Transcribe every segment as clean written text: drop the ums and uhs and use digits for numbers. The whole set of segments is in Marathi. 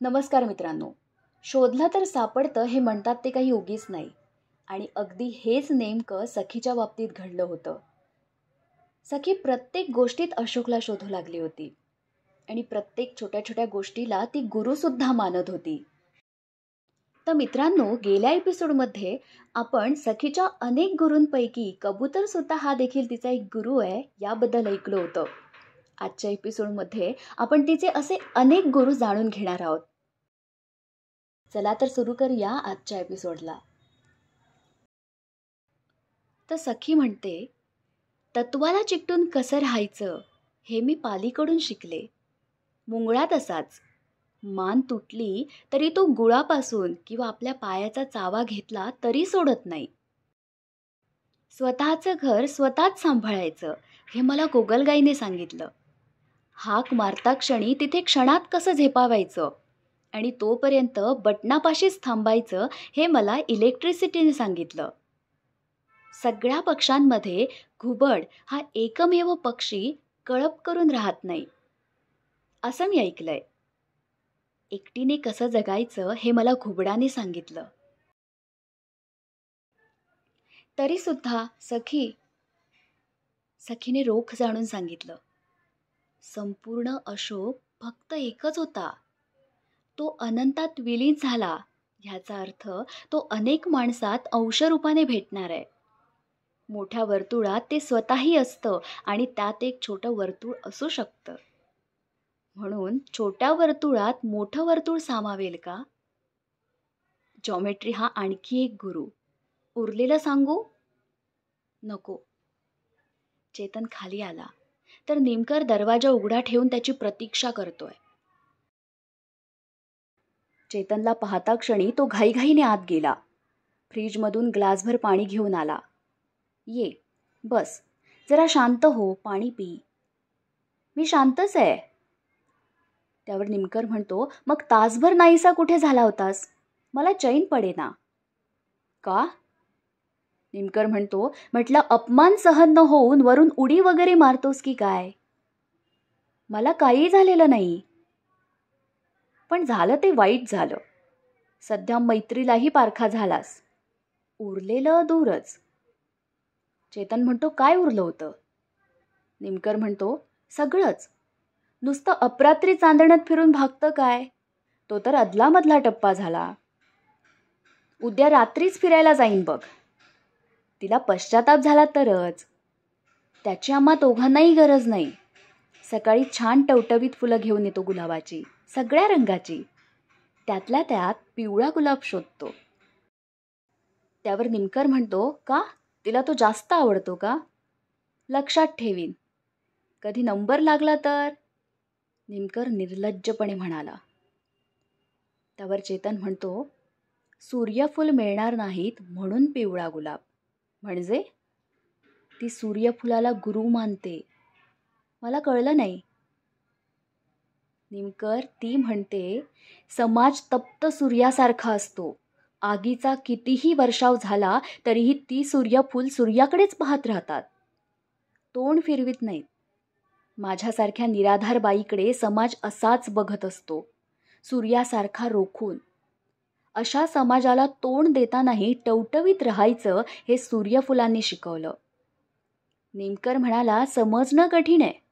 नमस्कार मित्रांनो. शोधलं तर सापडतं हे म्हणतात ते काही उगीच नाही. आणि अगदी हेच नेमकं सखीच्या बाबतीत घडलं होतं. सखी प्रत्येक गोष्टीत अशोकला शोधू लागली होती आणि प्रत्येक छोट्या छोट्या गोष्टीला ती गुरुसुद्धा मानत होती. तर मित्रांनो, गेल्या एपिसोडमध्ये आपण सखीच्या अनेक गुरूंपैकी कबूतर सुद्धा हा देखील तिचा एक गुरु आहे याबद्दल ऐकलं होतं. आजच्या एपिसोडमध्ये आपण तिचे असे अनेक गुरु जाणून घेणार आहोत. चला तर सुरू करूया आजच्या एपिसोडला. तर सखी म्हणते, तत्वाला चिकटून कसं राहायचं हे मी पालीकडून शिकले. मुंगळा तसाच, मान तुटली तरी तो गुळापासून किंवा आपल्या पायाचा चावा घेतला तरी सोडत नाही. स्वतःचं घर स्वतःच सांभाळायचं हे मला गोगलगाईने सांगितलं. हाक मारता क्षणी तिथे क्षणात कसं झेपावायचं आणि तोपर्यंत बटनापाशीच थांबायचं हे मला इलेक्ट्रिसिटीने सांगितलं. सगळ्या पक्ष्यांमध्ये घुबड हा एकमेव पक्षी कळप करून राहत नाही असं मी ऐकलंय. एकटीने कसं जगायचं हे मला घुबडाने सांगितलं. तरी सुद्धा सखीने रोख जाणून सांगितलं, संपूर्ण अशोक फक्त एकच होता. तो अनंतात विलीन झाला ह्याचा अर्थ तो अनेक माणसात अंशरूपाने भेटणार आहे. मोठ्या वर्तुळात ते स्वतःही असतं आणि त्यात एक छोटं वर्तुळ असू शकतं. म्हणून छोट्या वर्तुळात मोठं वर्तुळ सामावेल का? जॉमेट्री हा आणखी एक गुरु. उरलेलं सांगू नको. चेतन खाली आला तर नेमकर दरवाजा उघडा ठेवून त्याची प्रतीक्षा करतोय. चेतनला पाहता क्षणी तो घाईघाईने आत गेला. फ्रीजमधून ग्लासभर पाणी घेऊन आला. ये बस, जरा शांत हो, पाणी पी. मी शांतच आहे. त्यावर निमकर म्हणतो, मग तासभर नाहीसा कुठे झाला होतास? मला चैन पडेना. का? निमकर म्हणतो, म्हटलं अपमान सहन न होऊन वरून उडी वगैरे मारतोस की काय? मला काही झालेलं नाही. पण झालं ते वाईट झालं. सध्या मैत्रीलाही पारखा झालास. उरलेलं दूरच. चेतन म्हणतो, काय उरलं होतं? निमकर म्हणतो, सगळंच. नुसतं अपरात्री चांदण्यात फिरून भागतं काय? तो तर अदलामधला टप्पा झाला. उद्या रात्रीच फिरायला जाईन बघ. तिला पश्चाताप झाला तरच. त्याची आम्हा दोघांनाही गरज नाही. सकाळी छान टवटवीत फुलं घेऊन येतो गुलाबाची, सगळ्या रंगाची. त्यातल्या त्यात पिवळा गुलाब शोधतो. त्यावर निमकर म्हणतो, का? तिला तो जास्त आवडतो का? लक्षात ठेवीन. कधी नंबर लागला तर? निमकर निर्लज्जपणे म्हणाला. त्यावर चेतन म्हणतो, सूर्यफूल मिळणार नाहीत म्हणून पिवळा गुलाब. म्हणजे ती सूर्यफुलाला गुरु मानते. मला कळलं नाही. निमकर, ती म्हणते, समाज तप्त सूर्यासारखा असतो. आगीचा कितीही वर्षाव झाला तरीही ती सूर्यफूल सूर्याकडेच पाहत राहतात, तोंड फिरवित नाहीत. माझ्यासारख्या निराधार बाईकडे समाज असाच बघत असतो, सूर्यासारखा रोखून. अशा समाजाला तोंड देतानाही टवटवीत राहायचं हे सूर्यफुलांनी शिकवलं. निमकर म्हणाला, समजणं कठीण आहे.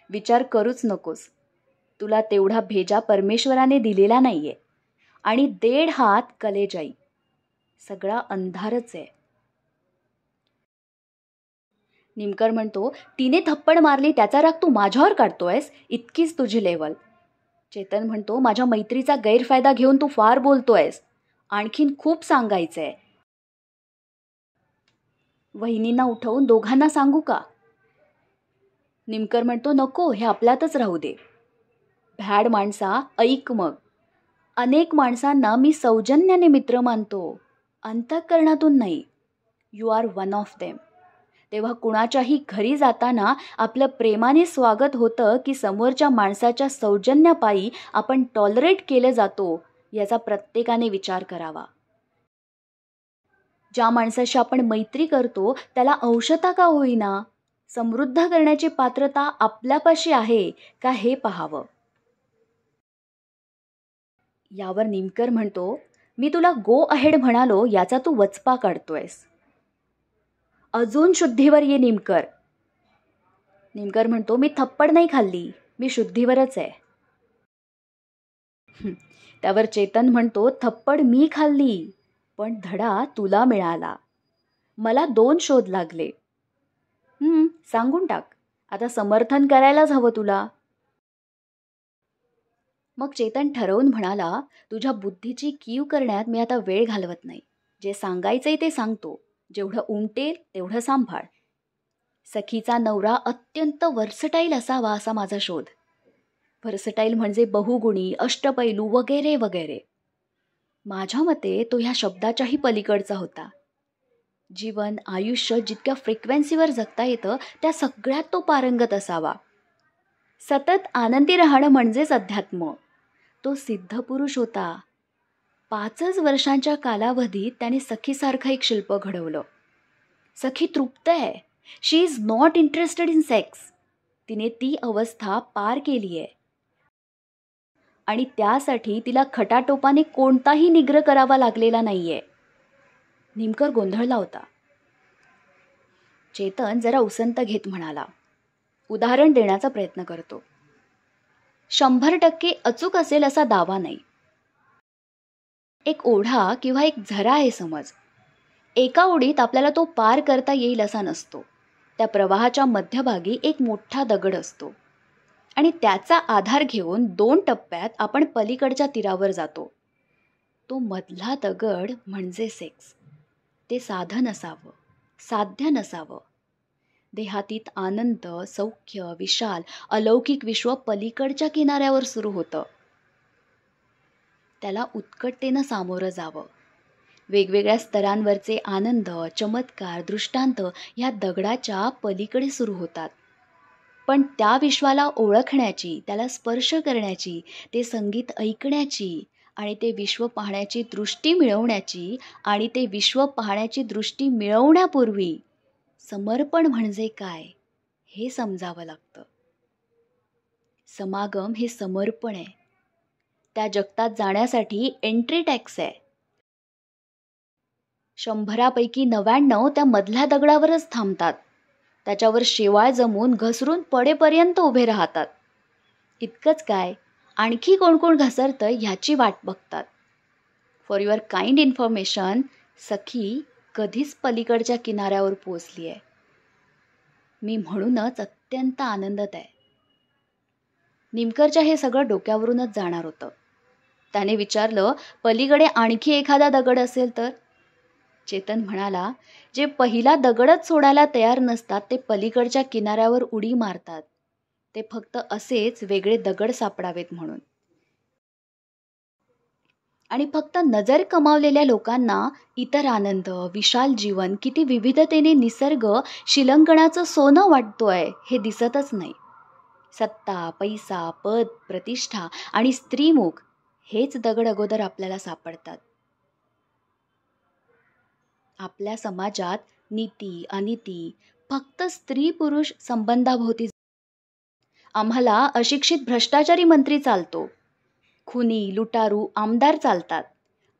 विचार करूच नकोस. तुला तेवढा भेजा परमेश्वराने दिलेला नाहीये आणि 1.5 हात कलेजाई. सगळा अंधारच आहे. निमकर म्हणतो, तिने थप्पड मारली त्याचा राग तू माझ्यावर काढतोयस? इतकीच तुझी लेवल. चेतन म्हणतो, माझ्या मैत्रीचा गैरफायदा घेऊन तू फार बोलतोयस. आणखीन खूप सांगायचंय. वहिनींना उठवून दोघांना सांगू का? निमकर म्हणतो, नको, हे आपल्यातच राहू दे. भॅड माणसा, ऐक मग. अनेक माणसांना मी सौजन्याने मित्र मानतो, अंतःकरणातून नाही. You are one of them. तेव्हा कुणाच्याही घरी जाताना आपलं प्रेमाने स्वागत होतं की समोरच्या माणसाच्या सौजन्यापायी आपण टॉलरेट केले जातो याचा प्रत्येकाने विचार करावा. ज्या माणसाशी आपण मैत्री करतो त्याला अंशतः का होईना समृद्ध करण्याची पात्रता आपल्यापाशी आहे का हे पाहावं. यावर निमकर म्हणतो, मी तुला गो अहेड म्हणालो याचा तू वचपा काढतोयस. अजून शुद्धीवर ये निमकर. निमकर म्हणतो, मी थप्पड नाही खाल्ली, मी शुद्धीवरच आहे. त्यावर चेतन म्हणतो, थप्पड मी खाल्ली पण धडा तुला मिळाला. मला 2 शोध लागले. सांगून टाक, आता समर्थन करायलाच हवं तुला. मग चेतन ठरवून म्हणाला, तुझ्या बुद्धीची कीव करण्यात मी आता वेळ घालवत नाही. जे सांगायचंय ते सांगतो, जेवढं उमटेल तेवढं सांभाळ. सखीचा नवरा अत्यंत वर्सटाईल असावा असा माझा शोध. वर्सटाईल म्हणजे बहुगुणी, अष्टपैलू वगैरे वगैरे. माझ्या मते तो ह्या शब्दाच्याही पलीकडचा होता. जीवन आयुष्य जितक्या फ्रिक्वेन्सीवर जगता येतं त्या सगळ्यात तो पारंगत असावा. सतत आनंदी राहणं म्हणजेच अध्यात्म. तो सिद्ध पुरुष होता. 5च वर्षांच्या कालावधीत त्याने सखीसारखं एक शिल्प घडवलं. सखी तृप्त आहे. She is not interested in sex. तिने ती अवस्था पार केली आहे आणि त्यासाठी तिला खटाटोपाने कोणताही निग्रह करावा लागलेला नाहीये. निमकर गोंधळला होता. चेतन जरा उसंत घेत म्हणाला, उदाहरण देण्याचा प्रयत्न करतो. 100% अचूक असेल असा दावा नाही. एक ओढा किंवा एक झरा आहे समज. एका ओढीत आपल्याला तो पार करता येईल असा नसतो. त्या प्रवाहाच्या मध्यभागी एक मोठा दगड असतो आणि त्याचा आधार घेऊन 2 टप्प्यात आपण पलीकडच्या तीरावर जातो. तो मधला दगड म्हणजे सेक्स. ते साधन असावं, साध्य नसावं. देहातीत आनंद, सौख्य, विशाल, अलौकिक विश्व पलीकडच्या किनाऱ्यावर सुरू होतं. त्याला उत्कटतेनं सामोरं जावं. वेगवेगळ्या स्तरांवरचे आनंद, चमत्कार, दृष्टांत ह्या दगडाच्या पलीकडे सुरू होतात. पण त्या विश्वाला ओळखण्याची, त्याला स्पर्श करण्याची, ते संगीत ऐकण्याची आणि ते विश्व पाहण्याची दृष्टी मिळवण्याची आणि ते विश्व पाहण्याची दृष्टी मिळवण्यापूर्वी समर्पण म्हणजे काय हे समजावं लागतं. समागम हे समर्पण आहे. त्या जगतात जाण्यासाठी एंट्री टॅक्स आहे. 100पैकी 99 त्या मधल्या दगडावरच थांबतात. त्याच्यावर शेवाळ जमून घसरून पडेपर्यंत उभे राहतात. इतकंच काय, आणखी कोण कोण घसरतं ह्याची वाट बघतात. फॉर युअर काइंड इन्फॉर्मेशन, सखी कधीच पलीकडच्या किनाऱ्यावर पोचली आहे. मी म्हणूनच अत्यंत आनंदात आहे. निमकरच्या हे सगळं डोक्यावरूनच जाणार होतं. त्याने विचारलं, पलीकडे आणखी एखादा दगड असेल तर? चेतन म्हणाला, जे पहिला दगडच सोडायला तयार नसतात ते पलीकडच्या किनाऱ्यावर उडी मारतात. ते फक्त असेच वेगळे दगड सापडावेत म्हणून. आणि फक्त नजर कमावलेल्या लोकांना इतर आनंद, विशाल जीवन, किती विविधतेने निसर्ग शिलंगणाचं सोनं वाटतोय हे दिसतच नाही. सत्ता, पैसा, पद, प्रतिष्ठा आणि स्त्रीमुख हेच दगड अगोदर आपल्याला सापडतात. आपल्या समाजात नीती, अनिती फक्त स्त्री पुरुष संबंधाभोवती. आम्हाला अशिक्षित भ्रष्टाचारी मंत्री चालतो. खुनी, लुटारू आमदार चालतात.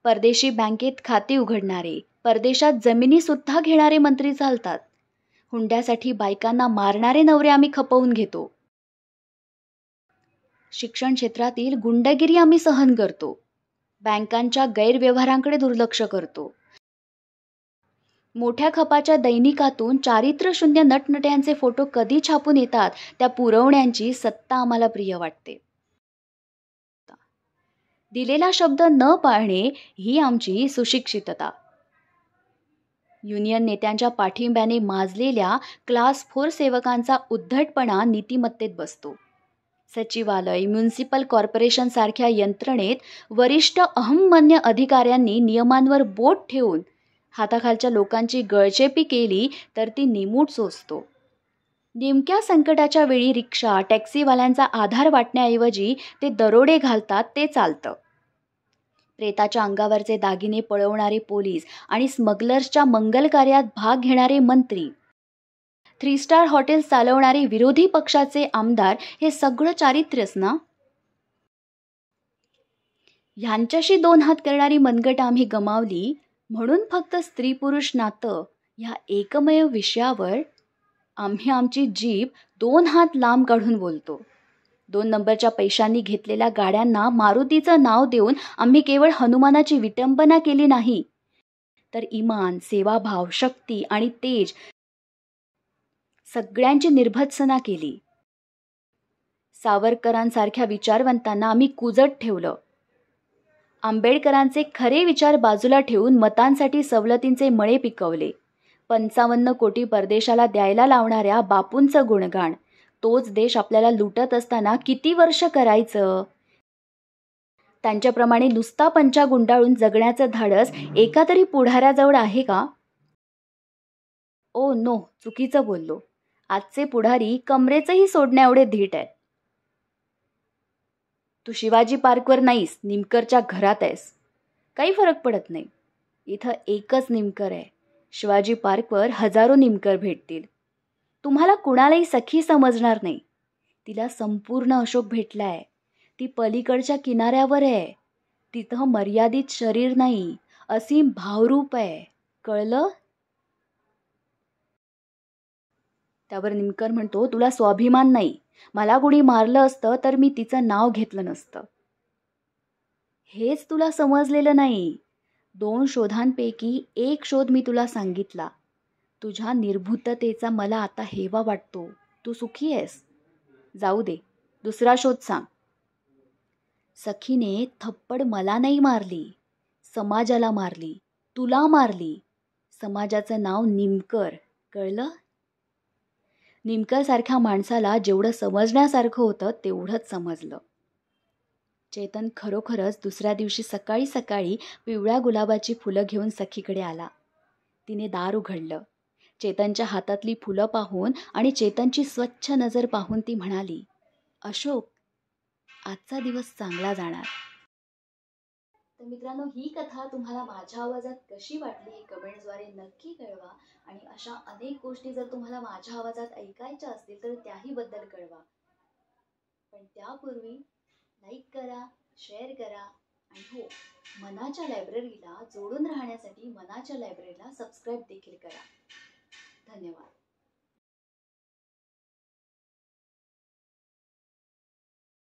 परदेशी बँकेत खाती उघडणारे, परदेशात जमिनी सुद्धा घेणारे मंत्री चालतात. हुंड्यासाठी बायकांना मारणारे नवरे आम्ही खपवून घेतो. शिक्षण क्षेत्रातील गुंडगिरी आम्ही सहन करतो. बँकांच्या गैरव्यवहारांकडे दुर्लक्ष करतो. मोठ्या खपाच्या दैनिकातून चारित्र्यशून्य नटनट्यांचे फोटो कधी छापून येतात त्या पुरवण्यांची सत्ता आम्हाला प्रिय वाटते. दिलेला शब्द न पाळणे ही आमची सुशिक्षितता. युनियन नेत्यांच्या पाठिंब्याने माजलेल्या क्लास 4 सेवकांचा उद्धटपणा नीतिमत्तेत बसतो. सचिवालय, म्युनिसिपल कॉर्पोरेशन सारख्या यंत्रणेत वरिष्ठ अहंमन्य अधिकाऱ्यांनी नियमांवर बोट ठेवून हाताखालच्या लोकांची गळचेपी केली तर ती निमूट सोसतो. नेमक्या संकटाच्या वेळी रिक्षा, टॅक्सीवाल्यांचा आधार वाटण्याऐवजी ते दरोडे घालतात ते चालतं. प्रेताच्या अंगावरचे दागिने पळवणारे पोलीस आणि स्मगलर्सच्या मंगल कार्यात भाग घेणारे मंत्री, 3 स्टार हॉटेल्स चालवणारे विरोधी पक्षाचे आमदार, हे सगळं चारित्र्यच ना. ह्यांच्याशी 2 हात करणारी मनगट आम्ही गमावली, म्हणून फक्त स्त्री पुरुष नातं ह्या एकमेव विषयावर आम्ही आमची जीभ 2 हात लांब काढून बोलतो. 2 नंबरच्या पैशांनी घेतलेल्या गाड्यांना मारुतीचं नाव देऊन आम्ही केवळ हनुमानाची विटंबना केली नाही, तर इमान, सेवाभाव, शक्ती आणि तेज सगळ्यांची निर्भत्सना केली. सावरकरांसारख्या विचारवंतांना आम्ही कुजत ठेवलं. आंबेडकरांचे खरे विचार बाजूला ठेवून मतांसाठी सवलतींचे मळे पिकवले. 55 कोटी परदेशाला द्यायला लावणाऱ्या बापूंचं गुणगान, तोच देश आपल्याला लुटत असताना किती वर्ष करायचं? त्यांच्याप्रमाणे नुसता पंचा गुंडाळून जगण्याचं धाडस एका तरी पुढाऱ्याजवळ आहे का? ओ नो, चुकीचं बोललो. आजचे पुढारी कमरेचंही सोडण्या एवढे धीट आहेत. तू शिवाजी पार्कवर नाहीस, निमकरच्या घरात आहेस. काही फरक पडत नाही. इथं एकच निमकर आहे. शिवाजी पार्कवर हजारो निमकर भेटतील. तुम्हाला कुणालाही सखी समजणार नाही. तिला संपूर्ण अशोक भेटलाय. ती पलीकडच्या किनाऱ्यावर आहे. तिथं मर्यादित शरीर नाही, असीम भावरूप आहे. कळलं? त्यावर निमकर म्हणतो, तुला स्वाभिमान नाही. मला कुणी मारलं असतं तर मी तिचं नाव घेतलं नसतं. हेच तुला समजलेलं नाही. 2 शोधांपैकी एक शोध मी तुला सांगितला. तुझ्या निर्भूततेचा मला आता हेवा वाटतो. तू सुखी आहेस. जाऊ दे, दुसरा शोध सांग. सखीने थप्पड मला नाही मारली, समाजाला मारली, तुला मारली. समाजाचं नाव निमकर. कळलं? निमकर सारख्या माणसाला जेवढं समजण्यासारखं होतं तेवढंच समजलं. चेतन खरोखरच दुसऱ्या दिवशी सकाळी सकाळी पिवळ्या गुलाबाची फुलं घेऊन सखीकडे आला. तिने दार उघडलं. चेतनच्या हातातली फुलं पाहून आणि चेतनची स्वच्छ नजर पाहून ती म्हणाली, अशोक, आजचा दिवस चांगला जाणार. तर मित्रांनो, ही कथा तुम्हाला माझ्या आवाजात कशी वाटली हे कमेंट्सद्वारे नक्की कळवा. आणि अशा अनेक गोष्टी जर तुम्हाला माझ्या आवाजात ऐकायच्या असतील तर त्याही बद्दल कळवा. पण त्यापूर्वी लाईक करा, शेअर करा आणि हो, मनाच्या लायब्ररीला जोडून राहण्यासाठी मनाच्या लायब्ररीला सबस्क्राईब देखील करा. धन्यवाद.